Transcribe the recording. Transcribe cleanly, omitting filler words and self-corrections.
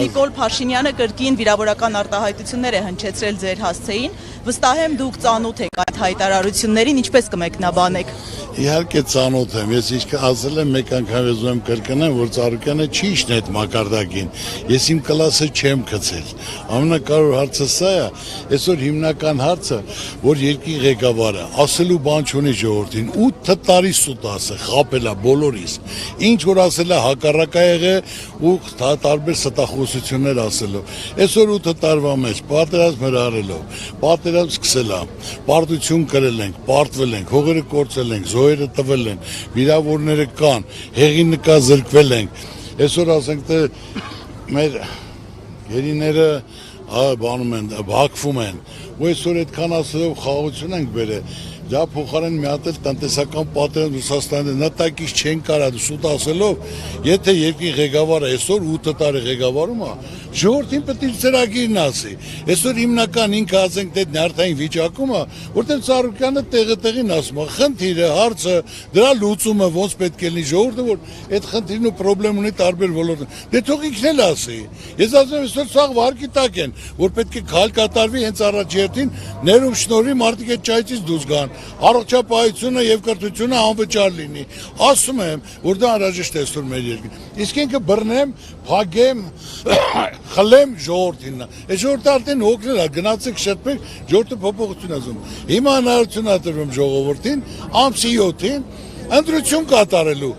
Նիկոլ Փաշինյանը կրկին վիրավորական արտահայտություններ է հնչեցրել ձեր հասցեին, վստահ եմ դուք ծանոթ եք այդ հայտարարություններին, ինչպես կմեկնաբանեք։ Իհարկե ծանոթ եմ, ես իսկ ասել եմ մեկ անգամ ուզում եմ կրկնեմ, որ Ծառուկյանը չի իշն այդ մակարդակին, ես իմ կլասը չեմ գցել, ամենակարևոր հարցը սա է, այսօր հիմնական հարցը, որ երկրի ղեկավարը ասելու բան չունի ժողովրդին, 8 տարի սուտ ասը, խապել է բոլորիս, ինչ որ ասել է հակառակ է եղել ու տարբեր ստախոսություններ ասելով, այսօր 8 տարվա մեջ պատերազմ հրահրելով, պատերազմ սկսել է, պարտություն կրել ենք, պարտվել ենք, հողերը կորցրել ենք, զոհերը տվել են, վիրավորները կան, հեղինկա զրկվել ենք, այսօր ասենք թե մեր գերիները բանում են, բակվում են, ու այսօր այդքան ասելով խաղաղություն ենք բերել, դա փոխարեն մի հատ էլ տնտեսական պատերազմ Ռուսաստանի նատակից չեն կարող սուտ ասելով, եթե երկրի ղեկավարը այսօր 8 տարի ղեկավարում է, ժողովրդին պետք է ծրագիրն ասի, այսօր հիմնական ինքը ասենք դե նյարդային վիճակում է, որտեղ Ծառուկյանը տեղին ասում է, խնդիրը, հարցը, դրա լուծումը ոնց պետք է լինի ժողովուրդը, որ այդ խնդիրն ու խնդրեմ ունի տարբեր ոլորտներում, դե թող ինքն էլ ասի, ես ասում եմ այսօր սաղ վարկի տակ են, որ պետք է քայլ կատարվի հենց առաջերտին, ներում շնորհի մարդիկ այդ ճայթից դուրս գան, առողջապահությունը եւ կրթությունը անվճար լինի, ասում եմ, որ դա անհրաժեշտ է այսօր մեր երկրին, իսկ ինքը բռնեմ, փագեմ, խլեմ ժողովրդին, այս ժողովուրդը արդեն հոգնել է, գնացեք շտկեք, ժողովուրդը փոփոխություն ասում, հիմա հնարավորություն է տրվում ժողովրդին, ամսի 7-ին ընտրություն կատարելու